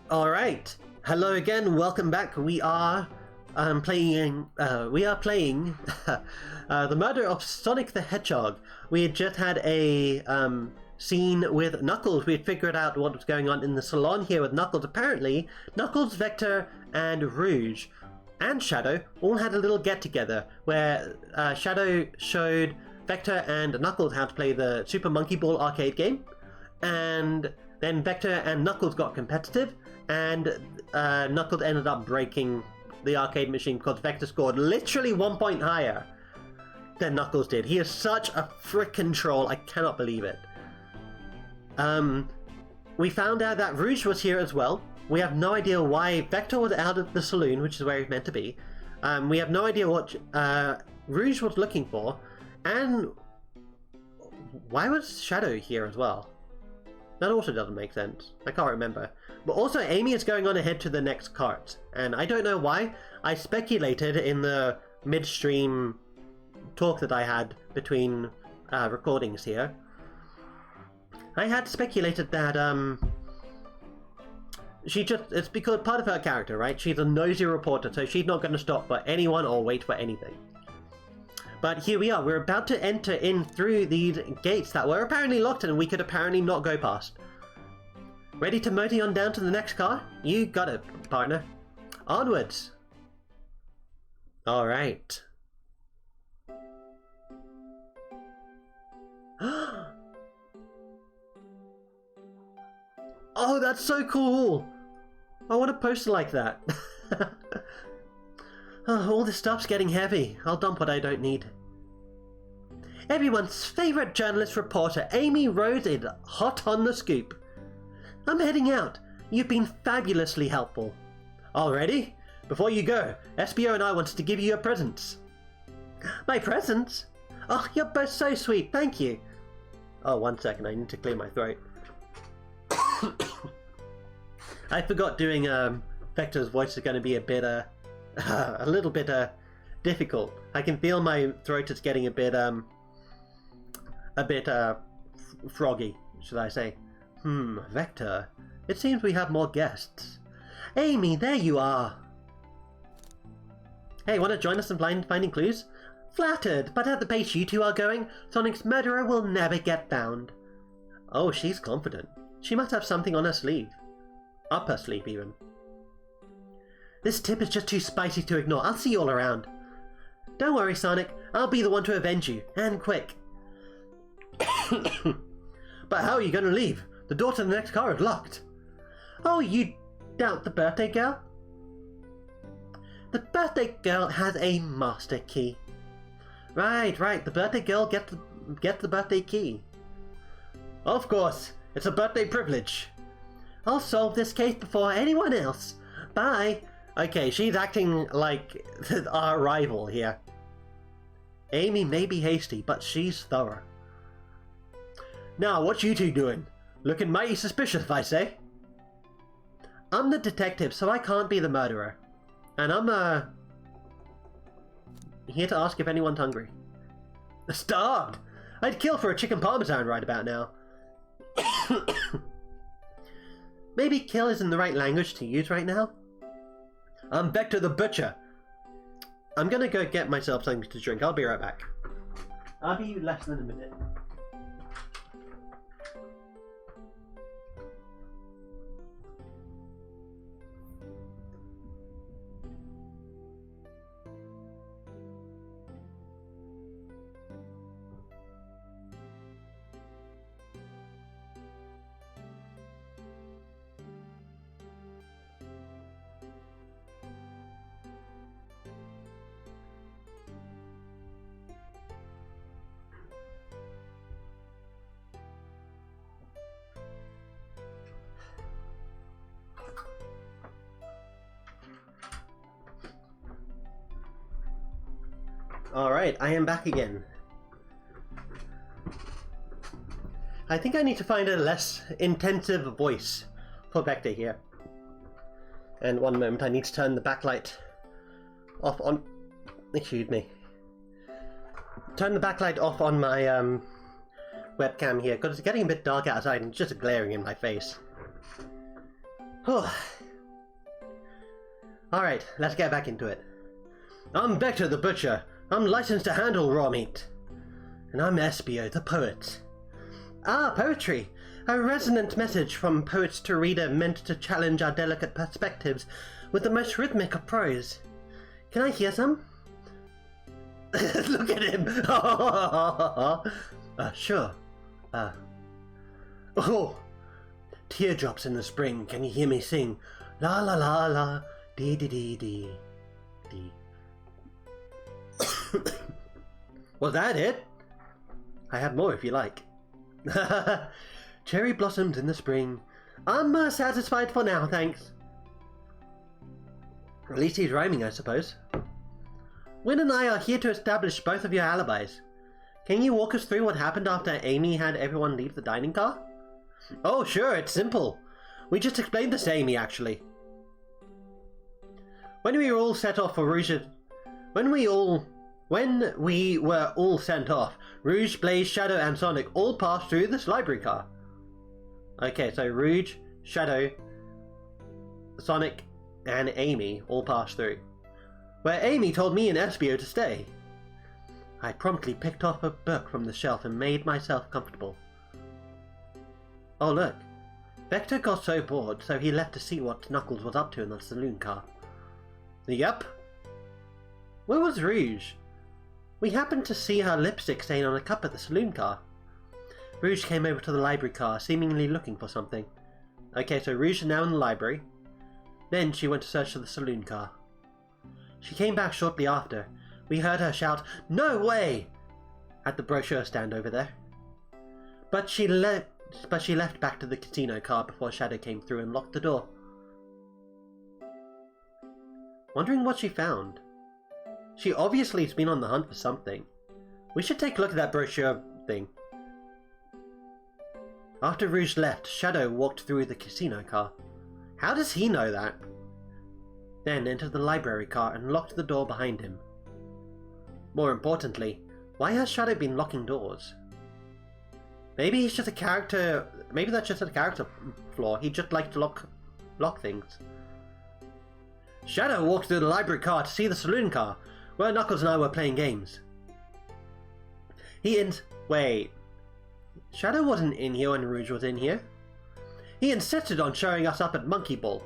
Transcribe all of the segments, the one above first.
All right. Hello again. Welcome back. We are playing. The murder of Sonic the Hedgehog. We had just had a scene with Knuckles. We had figured out what was going on in the salon here with Knuckles. Apparently, Knuckles, Vector, and Rouge and Shadow all had a little get-together where Shadow showed Vector and Knuckles how to play the Super Monkey Ball arcade game, and then Vector and Knuckles got competitive, and Knuckles ended up breaking the arcade machine because Vector scored literally 1 point higher than Knuckles did. He is such a frickin' troll, I cannot believe it. We found out that Rouge was here as well. We have no idea why Vector was out of the saloon, which is where he's meant to be. We have no idea what Rouge was looking for, and why was Shadow here as well? That also doesn't make sense. I can't remember. But also, Amy is going on ahead to the next cart, and I don't know why. I speculated in the midstream talk that I had between recordings here. I had speculated that it's because part of her character, right? She's a nosy reporter, so she's not going to stop for anyone or wait for anything. But here we are. We're about to enter in through these gates that were apparently locked and we could apparently not go past. Ready to motor on down to the next car? You got it, partner. Onwards. All right. Oh, that's so cool. I want a poster like that. Oh, all this stuff's getting heavy. I'll dump what I don't need. Everyone's favourite journalist reporter, Amy Rose, is hot on the scoop. I'm heading out. You've been fabulously helpful. Already? Before you go, SBO and I wanted to give you your presents. My presents? Oh, you're both so sweet, thank you. Oh, 1 second, I need to clear my throat. I forgot doing Vector's voice is going to be a bit a little bit difficult. I can feel my throat is getting a bit froggy, should I say. Vector, it seems we have more guests. Amy, there you are. Hey, want to join us in finding clues? Flattered, but at the pace you two are going, Sonic's murderer will never get found. Oh, she's confident. She must have something on her sleeve. Up her sleeve, even. This tip is just too spicy to ignore. I'll see you all around. Don't worry, Sonic. I'll be the one to avenge you, and quick. But how are you going to leave? The door to the next car is locked. Oh, you doubt the birthday girl? The birthday girl has a master key. Right. The birthday girl gets the birthday key. Of course. It's a birthday privilege. I'll solve this case before anyone else. Bye. Okay, she's acting like our rival here. Amy may be hasty, but she's thorough. Now, what you two doing? Looking mighty suspicious, if I say. I'm the detective, so I can't be the murderer. And I'm, here to ask if anyone's hungry. Starved! I'd kill for a chicken parmesan right about now. Maybe kill isn't the right language to use right now. I'm Vector the Butcher. I'm gonna go get myself something to drink. I'll be right back. I'll be less than a minute. Alright, I am back again. I think I need to find a less intensive voice for Vector here. And one moment, I need to turn the backlight off on... Excuse me. Turn the backlight off on my webcam here, because it's getting a bit dark outside and just glaring in my face. Alright, let's get back into it. I'm Vector the Butcher. I'm licensed to handle raw meat. And I'm Espio the Poet. Ah, poetry! A resonant message from poets to reader meant to challenge our delicate perspectives with the most rhythmic of prose. Can I hear some? Look at him! Sure. Oh! Teardrops in the spring, can you hear me sing? La la la la, dee dee dee dee dee. Was that it? I have more if you like. Cherry blossoms in the spring. I'm satisfied for now, thanks. At least he's rhyming, I suppose. Wynn and I are here to establish both of your alibis. Can you walk us through what happened after Amy had everyone leave the dining car? Oh, sure, it's simple. We just explained this to Amy, actually. When we were all sent off for Rouge... When we were all sent off, Rouge, Blaze, Shadow, and Sonic all passed through this library car. Okay, so Rouge, Shadow, Sonic, and Amy all passed through. Where Amy told me and Espio to stay. I promptly picked up a book from the shelf and made myself comfortable. Oh look, Vector got so bored, so he left to see what Knuckles was up to in the saloon car. Yep. Where was Rouge? We happened to see her lipstick stain on a cup at the saloon car. Rouge came over to the library car, seemingly looking for something. Okay, so Rouge is now in the library. Then she went to search for the saloon car. She came back shortly after. We heard her shout, "No way!" at the brochure stand over there. But she left back to the casino car before Shadow came through and locked the door. Wondering what she found. She obviously has been on the hunt for something. We should take a look at that brochure thing. After Rouge left, Shadow walked through the casino car. How does he know that? Then entered the library car and locked the door behind him. More importantly, why has Shadow been locking doors? Maybe he's just a character... Maybe that's just a character flaw. He just likes to lock things. Shadow walked through the library car to see the saloon car, where Knuckles and I were playing games. Wait. Shadow wasn't in here when Rouge was in here. He insisted on showing us up at Monkey Ball.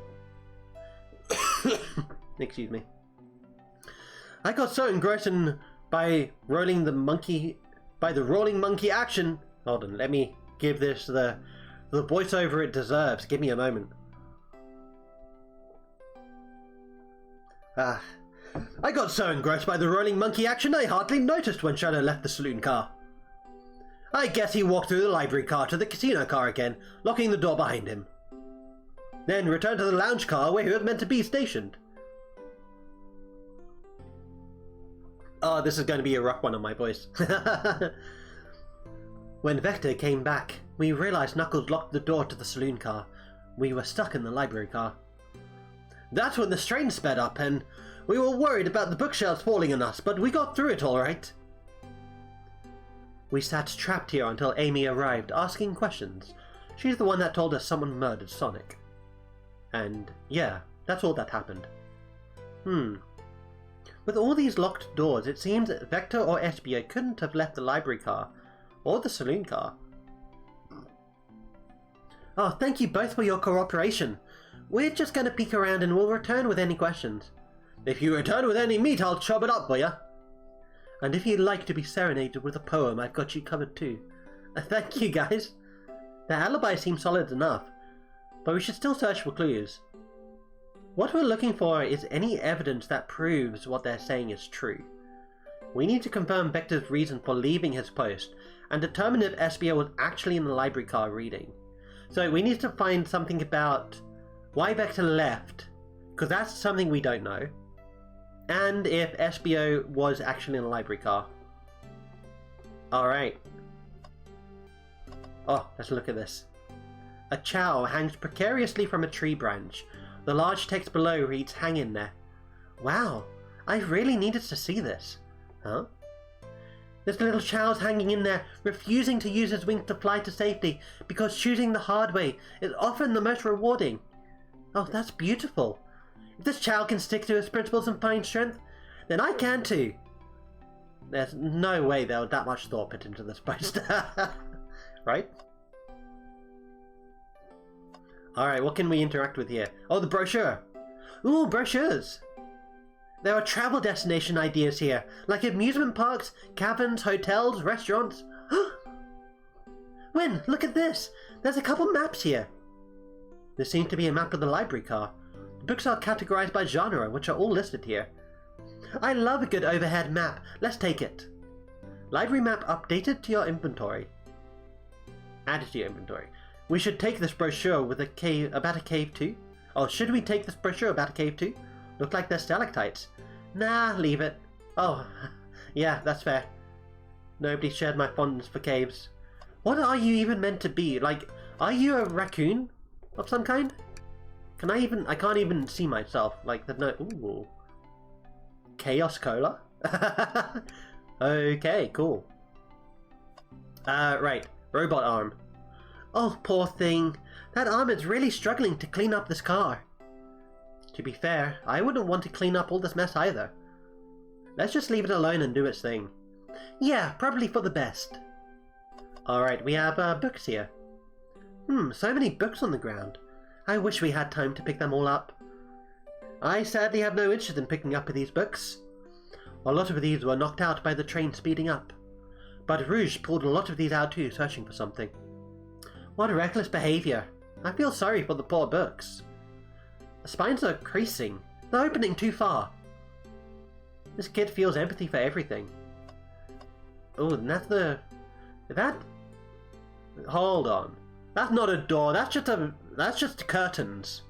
Excuse me. I got so engrossed by the rolling monkey action. Hold on, let me give this the voiceover it deserves. Give me a moment. I got so engrossed by the rolling monkey action I hardly noticed when Shadow left the saloon car. I guess he walked through the library car to the casino car again, locking the door behind him. Then returned to the lounge car where he was meant to be stationed. Oh, this is going to be a rough one on my voice. When Vector came back, we realized Knuckles locked the door to the saloon car. We were stuck in the library car. That's when the strain sped up, and we were worried about the bookshelves falling on us, but we got through it all right. We sat trapped here until Amy arrived, asking questions. She's the one that told us someone murdered Sonic. And yeah, that's all that happened. With all these locked doors, it seems that Vector or Espio couldn't have left the library car, or the saloon car. Oh, thank you both for your cooperation. We're just gonna peek around and we'll return with any questions. If you return with any meat, I'll chop it up for you. And if you'd like to be serenaded with a poem, I've got you covered too. Thank you, guys. The alibi seems solid enough, but we should still search for clues. What we're looking for is any evidence that proves what they're saying is true. We need to confirm Vector's reason for leaving his post, and determine if Espio was actually in the library car reading. So we need to find something about why Vector left, because that's something we don't know, and if Espio was actually in the library car. Alright. Oh, let's look at this. A chow hangs precariously from a tree branch. The large text below reads, "Hang in there." Wow, I really needed to see this. Huh? This little chow's hanging in there, refusing to use his wings to fly to safety, because choosing the hard way is often the most rewarding. Oh, that's beautiful. If this child can stick to his principles and find strength, then I can too. There's no way there was that much thought put into this poster. Right? Alright, what can we interact with here? Oh, the brochure! Ooh, brochures! There are travel destination ideas here, like amusement parks, caverns, hotels, restaurants. Wynn, look at this! There's a couple maps here. There seems to be a map of the library car. The books are categorized by genre, which are all listed here. I love a good overhead map. Let's take it. Library map updated to your inventory. Added to your inventory. We should take this brochure with a cave about a cave too. Oh, should we take this brochure about a cave too? Look like they're stalactites. Nah, leave it. Oh, yeah, that's fair. Nobody shared my fondness for caves. What are you even meant to be? Like, are you a raccoon of some kind? I can't even see myself. Like, there's no... Ooh. Chaos Cola? Okay, cool. Right. Robot arm. Oh, poor thing. That arm is really struggling to clean up this car. To be fair, I wouldn't want to clean up all this mess either. Let's just leave it alone and do its thing. Yeah, probably for the best. Alright, we have books here. So many books on the ground. I wish we had time to pick them all up. I sadly have no interest in picking up these books. A lot of these were knocked out by the train speeding up. But Rouge pulled a lot of these out too, searching for something. What reckless behavior. I feel sorry for the poor books. The spines are creasing. They're opening too far. This kid feels empathy for everything. Oh, and that's the... Hold on. That's not a door, that's just curtains.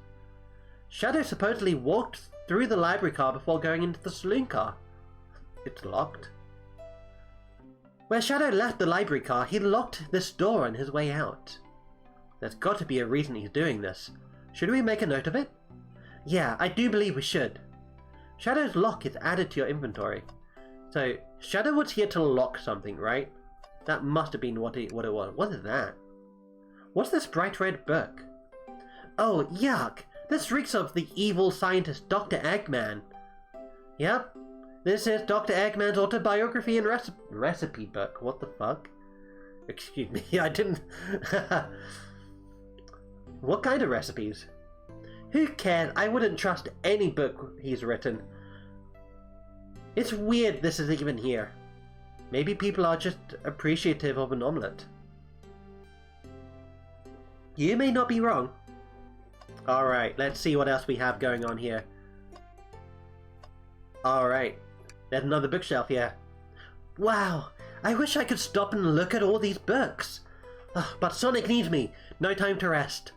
Shadow supposedly walked through the library car before going into the saloon car. It's locked. Where Shadow left the library car, he locked this door on his way out. There's got to be a reason he's doing this. Should we make a note of it? Yeah, I do believe we should. Shadow's lock is added to your inventory. So, Shadow was here to lock something, right? That must have been what it was. What is that? What's this bright red book? Oh, yuck! This reeks of the evil scientist Dr. Eggman. Yep, this is Dr. Eggman's autobiography and recipe book. What the fuck? Excuse me, I didn't... What kind of recipes? Who cares? I wouldn't trust any book he's written. It's weird this is even here. Maybe people are just appreciative of an omelette. You may not be wrong. Alright, let's see what else we have going on here. Alright, there's another bookshelf here. Wow, I wish I could stop and look at all these books. But Sonic needs me. No time to rest.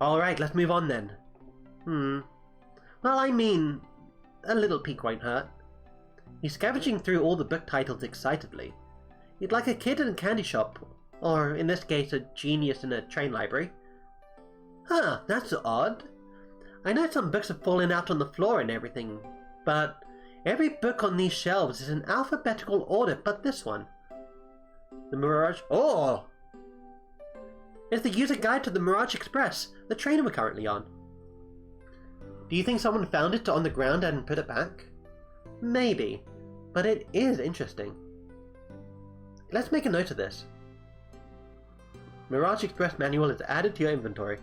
Alright, let's move on then. Well, I mean, a little peek won't hurt. He's scavenging through all the book titles excitedly. He's like a kid in a candy shop, or in this case a genius in a train library. Huh, that's odd. I know some books have fallen out on the floor and everything, but every book on these shelves is in alphabetical order but this one. The Mirage... Oh! It's the user guide to the Mirage Express, the train we're currently on. Do you think someone found it on the ground and put it back? Maybe, but it is interesting. Let's make a note of this. Mirage Express manual is added to your inventory.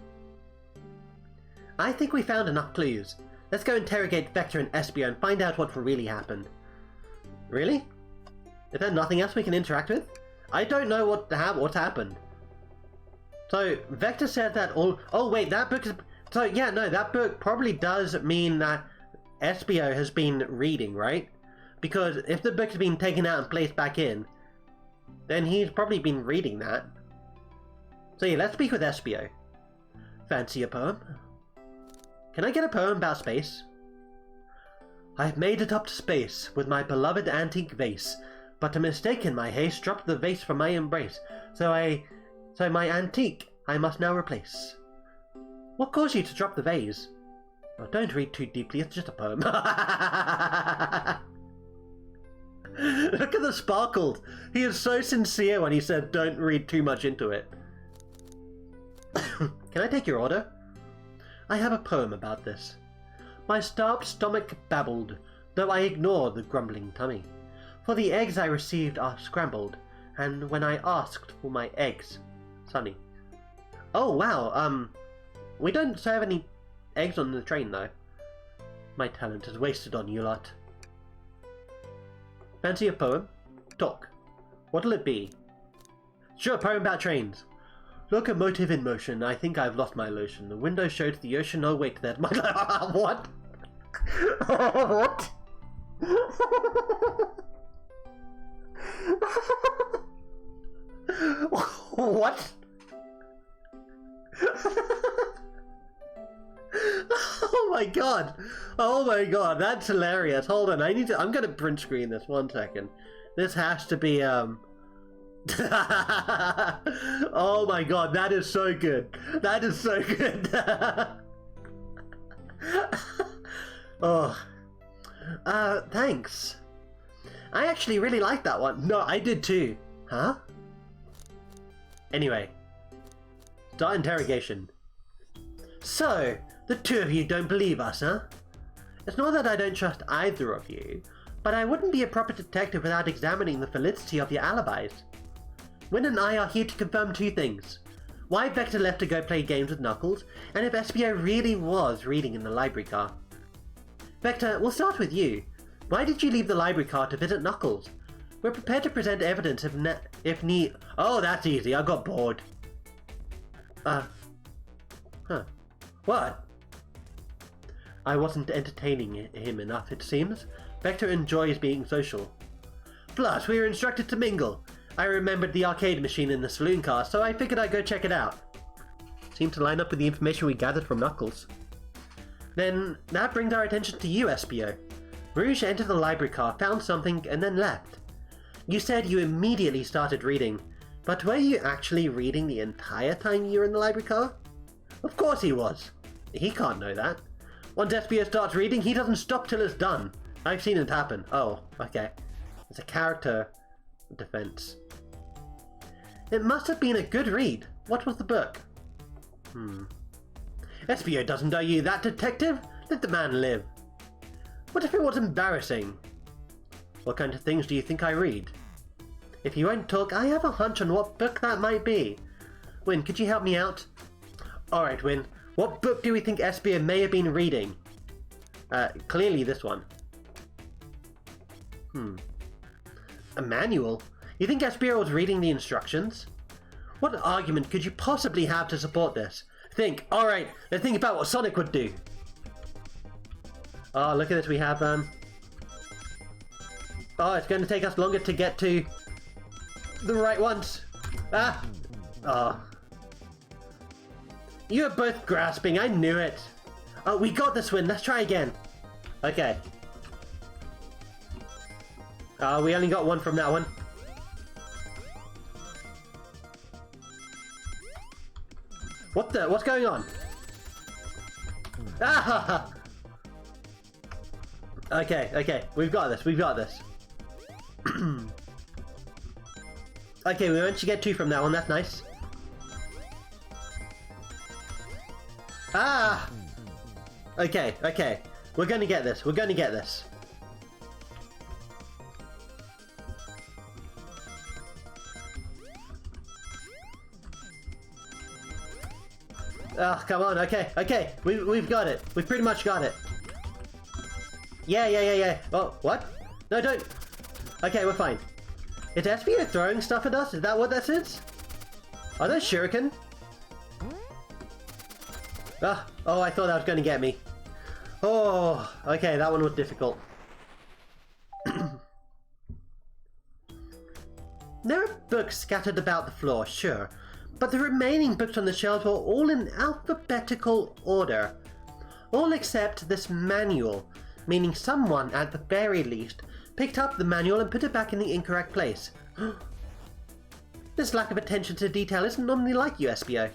I think we found enough clues. Let's go interrogate Vector and Espio and find out what really happened. Really? Is there nothing else we can interact with? I don't know what's happened. So, Vector said that all... Oh wait, that book is... So yeah, no, that book probably does mean that Espio has been reading, right? Because if the book has been taken out and placed back in, then he's probably been reading that. So yeah, let's speak with Espio. Fancy a poem? Can I get a poem about space? I've made it up to space with my beloved antique vase, but a mistake in my haste dropped the vase from my embrace, so my antique I must now replace. What caused you to drop the vase? Oh, don't read too deeply, it's just a poem. Look at the sparkles! He is so sincere when he said don't read too much into it. Can I take your order? I have a poem about this. My starved stomach babbled, though I ignored the grumbling tummy. For the eggs I received are scrambled, and when I asked for my eggs, Sunny. Oh wow, we don't serve any eggs on the train though. My talent is wasted on you lot. Fancy a poem? Talk. What'll it be? Sure, poem about trains. Locomotive in motion, I think I've lost my lotion. The window showed the ocean, oh wait, there's my... What? What? What? Oh my god! Oh my god, that's hilarious. Hold on, I'm gonna print screen this 1 second. This has to be, Oh my god, that is so good. That is so good. Oh. Thanks. I actually really like that one. No, I did too. Huh? Anyway. Start interrogation. So, the two of you don't believe us, huh? It's not that I don't trust either of you, but I wouldn't be a proper detective without examining the validity of your alibis. Wynn and I are here to confirm 2 things. Why Vector left to go play games with Knuckles, and if SBO really was reading in the library car. Vector, we'll start with you. Why did you leave the library car to visit Knuckles? We're prepared to present evidence if need... Oh, that's easy. I got bored. Huh. What? I wasn't entertaining him enough, it seems. Vector enjoys being social. Plus, we were instructed to mingle. I remembered the arcade machine in the saloon car, so I figured I'd go check it out. Seemed to line up with the information we gathered from Knuckles. Then, that brings our attention to you, SBO. Rouge entered the library car, found something, and then left. You said you immediately started reading, but were you actually reading the entire time you were in the library car? Of course he was. He can't know that. Once SBO starts reading, he doesn't stop till it's done. I've seen it happen. Oh, okay. It's a character defense. It must have been a good read. What was the book? SBO doesn't owe you that, detective. Let the man live. What if it was embarrassing? What kind of things do you think I read? If you won't talk, I have a hunch on what book that might be. Wynn, could you help me out? Alright, Wynn. What book do we think SBO may have been reading? Clearly this one. A manual? You think SBO was reading the instructions? What argument could you possibly have to support this? Think. Alright, let's think about what Sonic would do. Oh, look at this. We have, Oh, it's going to take us longer to get to the right ones. Ah! Oh. You're both grasping. I knew it. Oh, we got this win. Let's try again. Okay. We only got one from that one. What the? What's going on? Ah! Okay, okay. We've got this. We've got this. Okay, we managed to get 2 from that one. That's nice. Ah! Okay, okay. We're gonna get this. We're gonna get this. Oh, come on. Okay, okay. We've got it. We've pretty much got it. Yeah. Oh, what? No, don't. Okay, we're fine. Is SBO throwing stuff at us? Is that what that is? Are those shuriken? Oh, I thought that was going to get me. Oh, okay, that one was difficult. There are books scattered about the floor, sure, but the remaining books on the shelves were all in alphabetical order. All except this manual, meaning someone, at the very least, picked up the manual and put it back in the incorrect place. This lack of attention to detail isn't normally like you, SBO.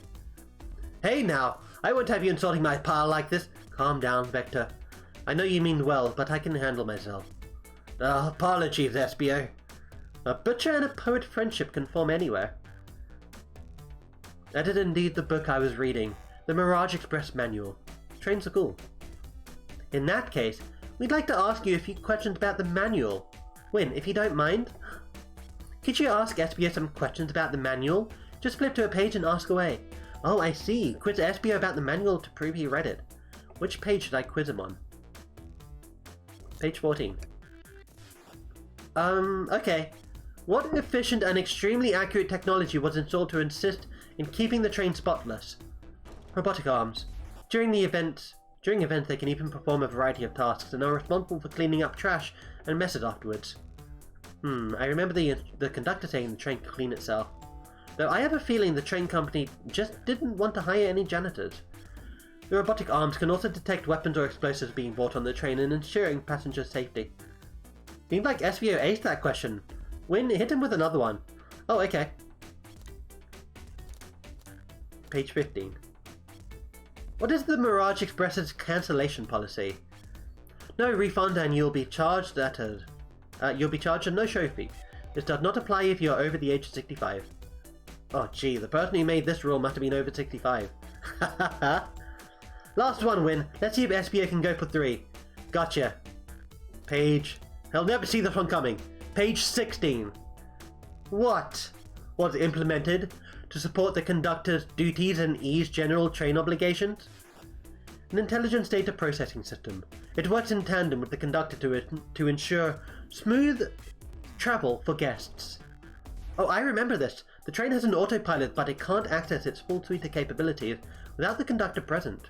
Hey now, I won't have you insulting my pal like this. Calm down, Vector. I know you mean well, but I can handle myself. Apologies, SBO. A butcher and a poet friendship can form anywhere. That is indeed the book I was reading, the Mirage Express Manual. Trains are cool. In that case, we'd like to ask you a few questions about the manual. Wynn, if you don't mind, could you ask Espio some questions about the manual? Just flip to a page and ask away. Oh, I see. Quiz Espio about the manual to prove he read it. Which page should I quiz him on? Page 14. Okay. What efficient and extremely accurate technology was installed to assist in keeping the train spotless? Robotic arms. During events, they can even perform a variety of tasks and are responsible for cleaning up trash and messes afterwards. I remember the conductor saying the train could clean itself. Though I have a feeling the train company just didn't want to hire any janitors. The robotic arms can also detect weapons or explosives being brought on the train and ensuring passenger safety. Seems like Espio aced that question. Wynn, hit him with another one. Oh, okay. Page 15. What is the Mirage Express's cancellation policy? No refund and you'll be charged a no-show fee. This does not apply if you are over the age of 65. Oh gee, the person who made this rule must have been over 65. Last one, Wynn. Let's see if Espio can go for 3. Gotcha. Page... He'll never see this one coming. Page 16. What was implemented to support the conductor's duties and ease general train obligations? An intelligence data processing system. It works in tandem with the conductor to ensure smooth travel for guests. Oh, I remember this. The train has an autopilot, but it can't access its full suite of capabilities without the conductor present.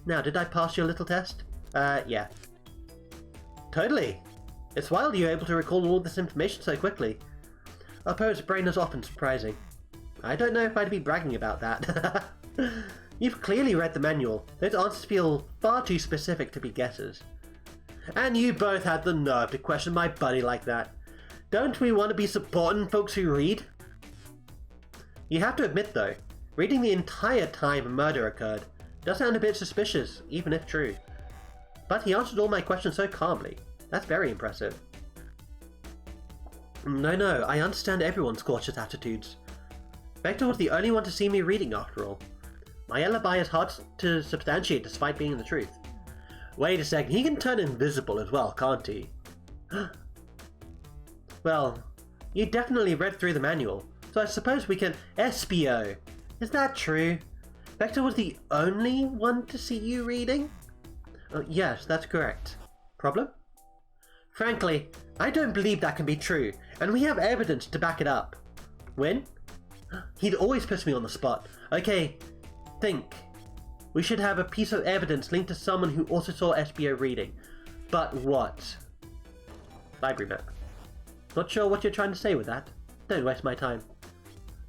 Now, did I pass your little test? Yeah. Totally. It's wild you're able to recall all this information so quickly. Our poet's brain is often surprising. I don't know if I'd be bragging about that. You've clearly read the manual. Those answers feel far too specific to be guesses. And you both had the nerve to question my buddy like that. Don't we want to be supporting folks who read? You have to admit though, reading the entire time a murder occurred does sound a bit suspicious, even if true. But he answered all my questions so calmly. That's very impressive. No, I understand everyone's cautious attitudes. Vector was the only one to see me reading after all. My alibi is hard to substantiate despite being the truth. Wait a second, he can turn invisible as well, can't he? Well, you definitely read through the manual, so I suppose we can... Espio! Is that true? Vector was the only one to see you reading? Yes, that's correct. Problem? Frankly, I don't believe that can be true, and we have evidence to back it up. Wynn? He'd always puts me on the spot. Okay, think. We should have a piece of evidence linked to someone who also saw Espio reading. But what? Library map. Not sure what you're trying to say with that. Don't waste my time.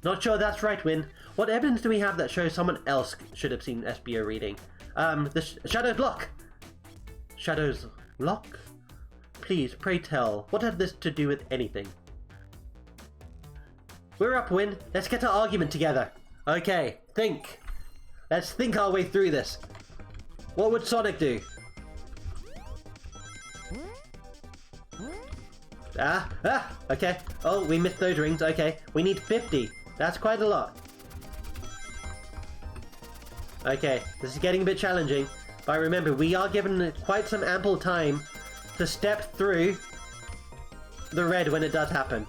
Not sure that's right, Wynn. What evidence do we have that shows someone else should have seen Espio reading? The Shadow's lock! Shadow's lock? Please, pray tell, what had this to do with anything? We're up, Wynn. Let's get our argument together. Okay, think. Let's think our way through this. What would Sonic do? Okay. Oh, we missed those rings. Okay, we need 50. That's quite a lot. Okay, this is getting a bit challenging. But remember, we are given quite some ample time to step through the red when it does happen.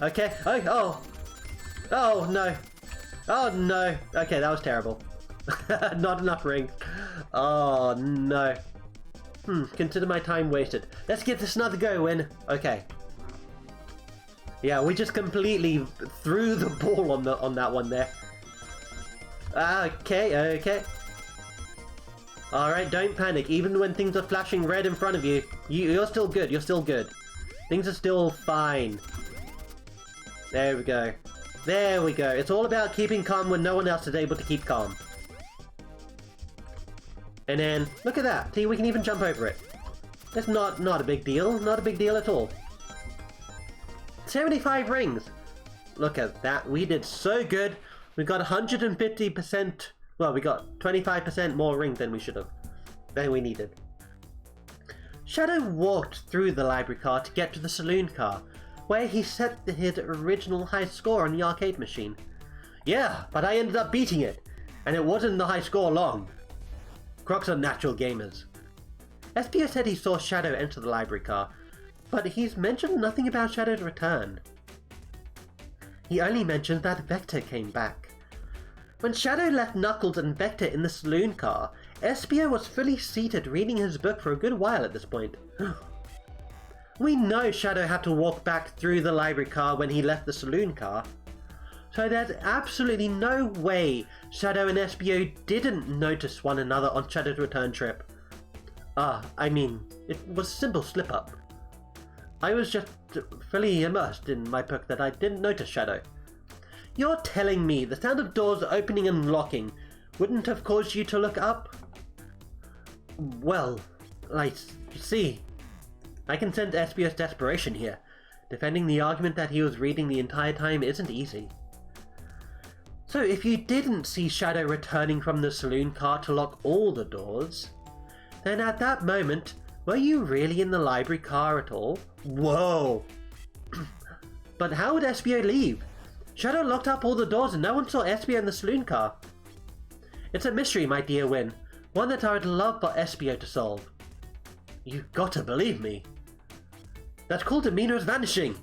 Okay. Oh, no. Oh, no. Okay, that was terrible. Not enough rings. Oh, no. Consider my time wasted. Let's give this another go, Wynn. Okay. Yeah, we just completely threw the ball on that one there. Okay. Alright, don't panic. Even when things are flashing red in front of you, you're still good. You're still good. Things are still fine. There we go. There we go. It's all about keeping calm when no one else is able to keep calm. And then, look at that. See, we can even jump over it. That's not a big deal. Not a big deal at all. 75 rings! Look at that. We did so good. We got 150%... Well, we got 25% more rings than we should have. Than we needed. Shadow walked through the library car to get to the saloon car, where he set his original high score on the arcade machine. Yeah, but I ended up beating it. and it wasn't the high score long. Crocs are natural gamers. Espio said he saw Shadow enter the library car, but he's mentioned nothing about Shadow's return. He only mentioned that Vector came back. When Shadow left Knuckles and Vector in the saloon car, Espio was fully seated reading his book for a good while at this point. We know Shadow had to walk back through the library car when he left the saloon car, so there's absolutely no way Shadow and Espio didn't notice one another on Shadow's return trip. I mean, it was a simple slip-up. I was just fully immersed in my book that I didn't notice Shadow. You're telling me the sound of doors opening and locking wouldn't have caused you to look up? Well, I see. I can sense Espio's desperation here. Defending the argument that he was reading the entire time isn't easy. So if you didn't see Shadow returning from the saloon car to lock all the doors, then at that moment, were you really in the library car at all? Whoa! But how would Espio leave? Shadow locked up all the doors and no one saw Espio in the saloon car. It's a mystery, my dear Wynn. One that I would love for Espio to solve. You've got to believe me. That cool demeanor is vanishing.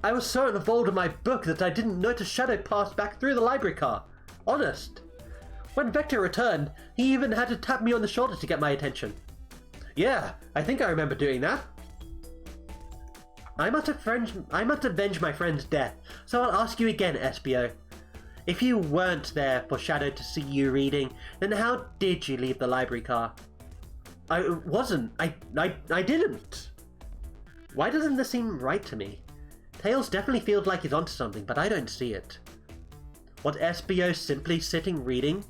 I was so involved in my book that I didn't notice Shadow pass back through the library car. Honest. When Vector returned, he even had to tap me on the shoulder to get my attention. Yeah, I think I remember doing that. I must avenge my friend's death, so I'll ask you again, Espio. If you weren't there for Shadow to see you reading, then how did you leave the library car? I wasn't. I didn't. Why doesn't this seem right to me? Tails definitely feels like he's onto something, but I don't see it. Was Espio simply sitting reading?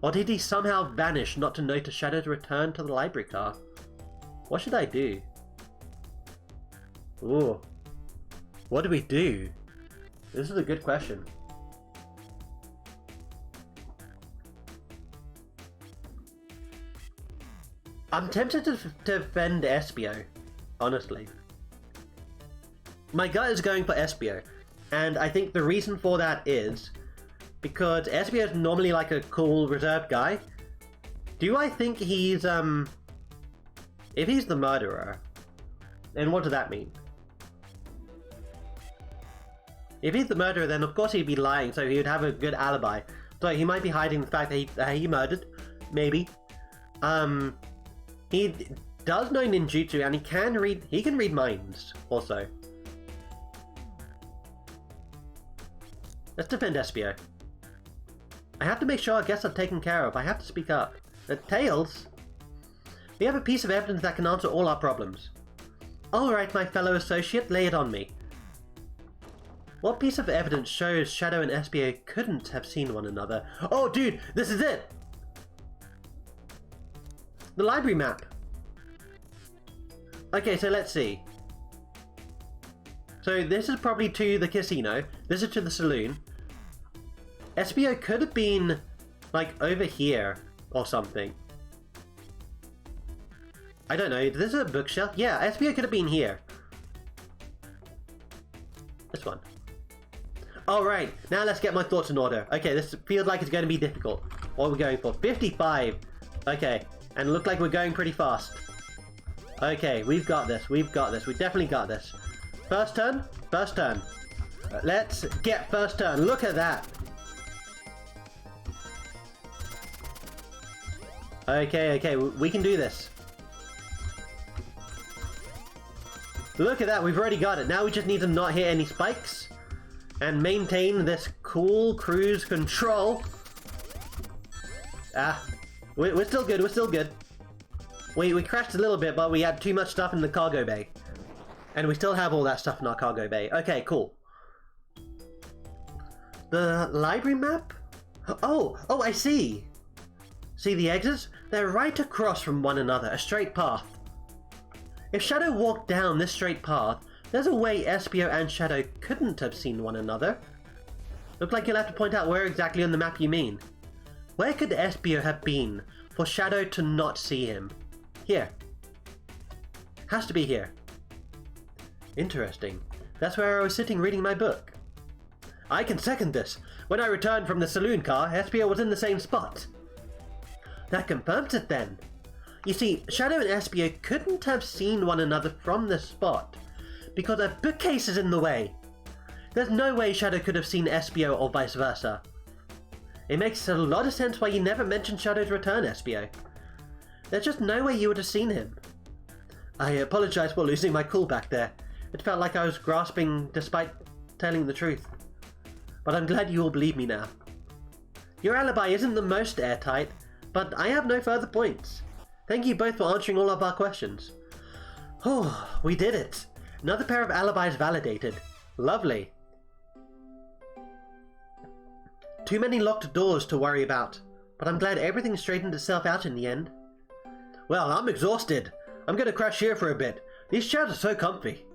Or did he somehow vanish not to notice Shadow's return to the library car? What should I do? Ooh. What do we do? This is a good question. I'm tempted to defend Espio, honestly. My gut is going for Espio, and I think the reason for that is because Espio is normally like a cool, reserved guy. Do I think he's, if he's the murderer, then what does that mean? If he's the murderer, then of course he'd be lying, so he would have a good alibi. So he might be hiding the fact that he murdered, maybe. He does know ninjutsu, and he can read minds, also. Let's defend Espio. I have to make sure our guests are taken care of. I have to speak up. Tails? We have a piece of evidence that can answer all our problems. Alright, my fellow associate, lay it on me. What piece of evidence shows Shadow and Espio couldn't have seen one another? Oh, dude, this is it! The library map. Okay, so let's see. So this is probably to the casino. This is to the saloon. Espio could have been, like, over here or something. I don't know. This is a bookshelf. Yeah, Espio could have been here. This one. Alright, now let's get my thoughts in order. Okay, this feels like it's going to be difficult. What are we going for? 55. Okay, and look like we're going pretty fast. Okay, we've got this. We've got this. We definitely got this. First turn? First turn. Let's get first turn. Look at that. Okay, we can do this. Look at that, we've already got it. Now we just need to not hit any spikes and maintain this cool cruise control. We're still good, we're still good. We crashed a little bit, but we had too much stuff in the cargo bay. And we still have all that stuff in our cargo bay. Okay, cool. The library map? Oh, I see. See the exits? They're right across from one another, a straight path. If Shadow walked down this straight path, there's a way Espio and Shadow couldn't have seen one another. Looks like you'll have to point out where exactly on the map you mean. Where could Espio have been for Shadow to not see him? Here. Has to be here. Interesting. That's where I was sitting reading my book. I can second this. When I returned from the saloon car, Espio was in the same spot. That confirms it then. You see, Shadow and Espio couldn't have seen one another from the spot, because a bookcase is in the way. There's no way Shadow could have seen Espio or vice versa. It makes a lot of sense why you never mentioned Shadow's return, Espio. There's just no way you would have seen him. I apologize for losing my cool back there. It felt like I was grasping despite telling the truth. But I'm glad you all believe me now. Your alibi isn't the most airtight, but I have no further points. Thank you both for answering all of our questions. Oh, we did it. Another pair of alibis validated. Lovely. Too many locked doors to worry about, but I'm glad everything straightened itself out in the end. Well, I'm exhausted. I'm gonna crash here for a bit. These chairs are so comfy.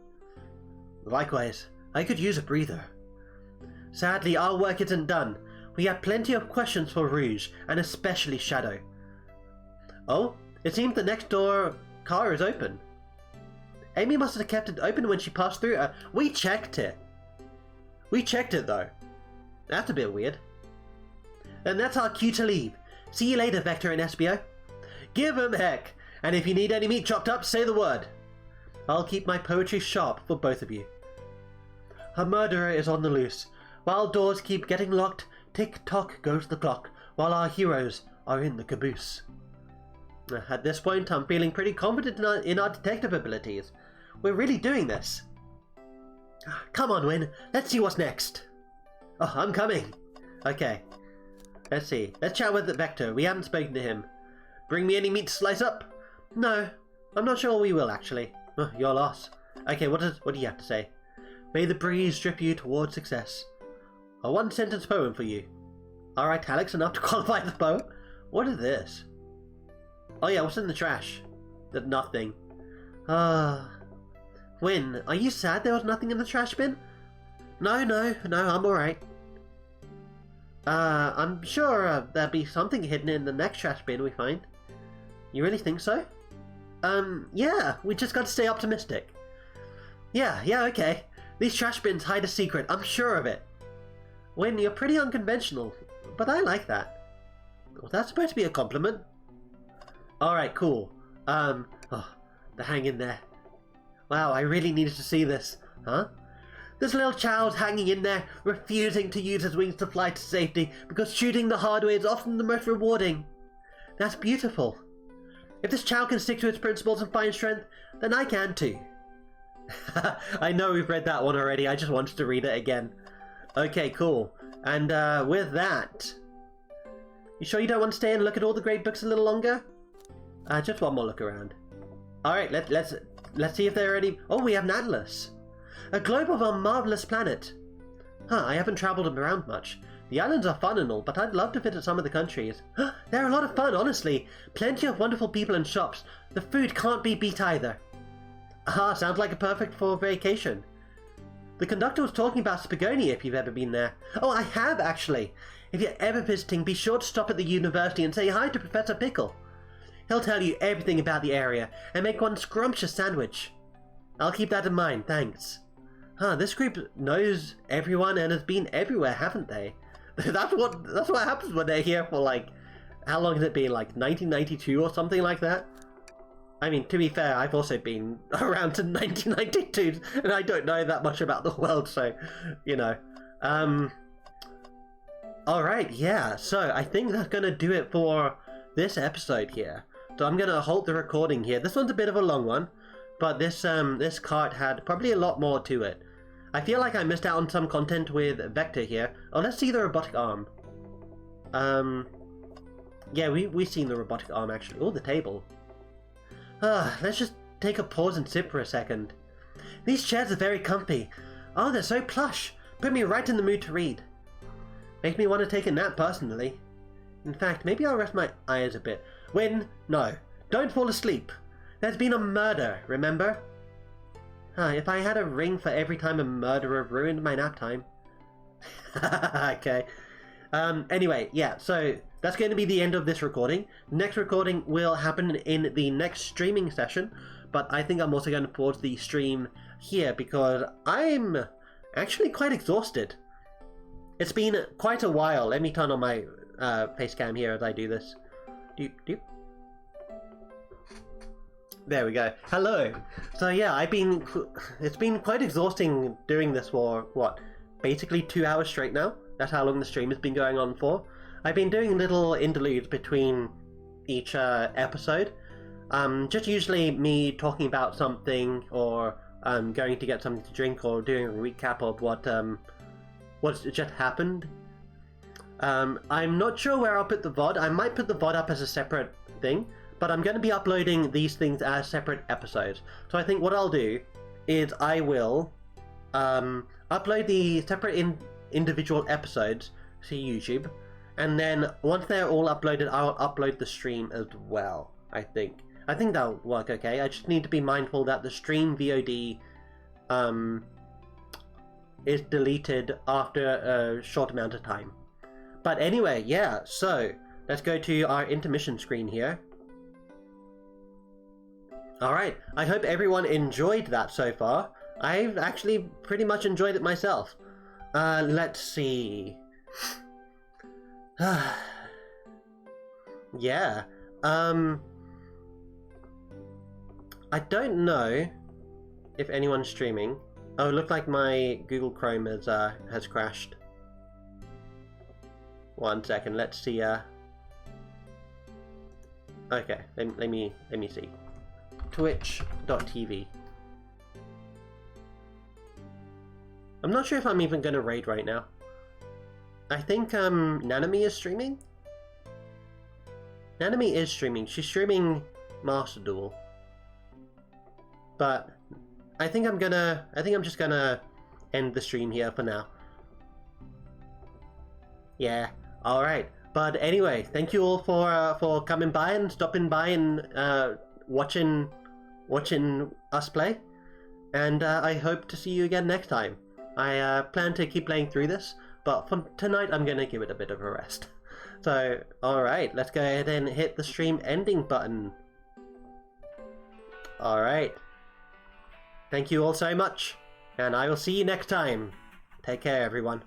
Likewise, I could use a breather. Sadly, our work isn't done. We have plenty of questions for Rouge, and especially Shadow. Oh, it seems the next door car is open. Amy must have kept it open when she passed through. We checked it. We checked it though. That's a bit weird. Then that's our cue to leave. See you later, Vector and Espio. Give 'em heck, and if you need any meat chopped up, say the word. I'll keep my poetry sharp for both of you. A murderer is on the loose. While doors keep getting locked, tick-tock goes the clock, while our heroes are in the caboose. At this point, I'm feeling pretty confident in our detective abilities. We're really doing this. Come on, Wynn. Let's see what's next. Oh, I'm coming. Okay. Let's see. Let's chat with the Vector. We haven't spoken to him. Bring me any meat to slice up? No. I'm not sure we will, actually. Oh, your loss. Okay, what do you have to say? May the breeze drip you towards success. A one-sentence poem for you. Are italics enough to qualify the poem? What is this? Oh yeah, what's in the trash? There's nothing. Wynn, are you sad there was nothing in the trash bin? No, I'm alright. I'm sure there'll be something hidden in the next trash bin we find. You really think so? Yeah, we just gotta stay optimistic. Yeah, okay. These trash bins hide a secret, I'm sure of it. Wynn, you're pretty unconventional, but I like that. Well, that's supposed to be a compliment. Alright, cool. The hang in there. Wow, I really needed to see this. Huh? This little child's hanging in there, refusing to use his wings to fly to safety because shooting the hard way is often the most rewarding. That's beautiful. If this child can stick to its principles and find strength, then I can too. I know we've read that one already, I just wanted to read it again. Okay, cool. And with that... You sure you don't want to stay and look at all the great books a little longer? Just one more look around. Alright, let's see if there are any... Oh, we have an atlas. A globe of a marvelous planet. I haven't travelled around much. The islands are fun and all, but I'd love to visit some of the countries. They're a lot of fun, honestly. Plenty of wonderful people and shops. The food can't be beat either. Sounds like a perfect for vacation. The conductor was talking about Spagonia if you've ever been there. Oh, I have actually. If you're ever visiting, be sure to stop at the university and say hi to Professor Pickle. He'll tell you everything about the area and make one scrumptious sandwich. I'll keep that in mind, thanks. This group knows everyone and has been everywhere, haven't they? That's what happens when they're here for like, how long has it been, like 1992 or something like that? I mean, to be fair, I've also been around to 1992 and I don't know that much about the world, so, you know. Alright, yeah, so I think that's gonna do it for this episode here. So I'm gonna halt the recording here. This one's a bit of a long one, but this cart had probably a lot more to it. I feel like I missed out on some content with Vector here. Oh, let's see the robotic arm. Yeah, we've seen the robotic arm actually. Oh, the table. Let's just take a pause and sit for a second. These chairs are very comfy. Oh, they're so plush. Put me right in the mood to read. Makes me want to take a nap personally. In fact, maybe I'll rest my eyes a bit. Wynn, no. Don't fall asleep. There's been a murder, remember? If I had a ring for every time a murderer ruined my nap time. Okay. Anyway, yeah, so that's going to be the end of this recording. The next recording will happen in the next streaming session, but I think I'm also going to pause the stream here because I'm actually quite exhausted. It's been quite a while. Let me turn on my face cam here as I do this. Doop, doop. There we go. Hello. So yeah, it's been quite exhausting doing this for, what, basically 2 hours straight now? That's how long the stream has been going on for. I've been doing little interludes between each episode. Just usually me talking about something, or going to get something to drink, or doing a recap of what's just happened. I'm not sure where I'll put the VOD. I might put the VOD up as a separate thing, but I'm going to be uploading these things as separate episodes. So I think what I'll do is I will upload the separate individual episodes to YouTube, and then once they're all uploaded, I'll upload the stream as well, I think. I think that'll work okay. I just need to be mindful that the stream VOD is deleted after a short amount of time. But anyway, yeah, so let's go to our intermission screen here. Alright, I hope everyone enjoyed that so far. I've actually pretty much enjoyed it myself. Let's see. Yeah, I don't know if anyone's streaming. Oh, it looked like my Google Chrome has crashed. 1 second, let's see. Okay, let me see. Twitch.tv. I'm not sure if I'm even gonna raid right now. I think Nanami is streaming? Nanami is streaming. She's streaming Master Duel. But I think I'm just gonna end the stream here for now. Yeah, alright. But anyway, thank you all for coming by and stopping by and watching us play. And I hope to see you again next time. I plan to keep playing through this, but for tonight I'm gonna give it a bit of a rest. So, alright, let's go ahead and hit the stream ending button. Alright. Thank you all so much, and I will see you next time. Take care, everyone.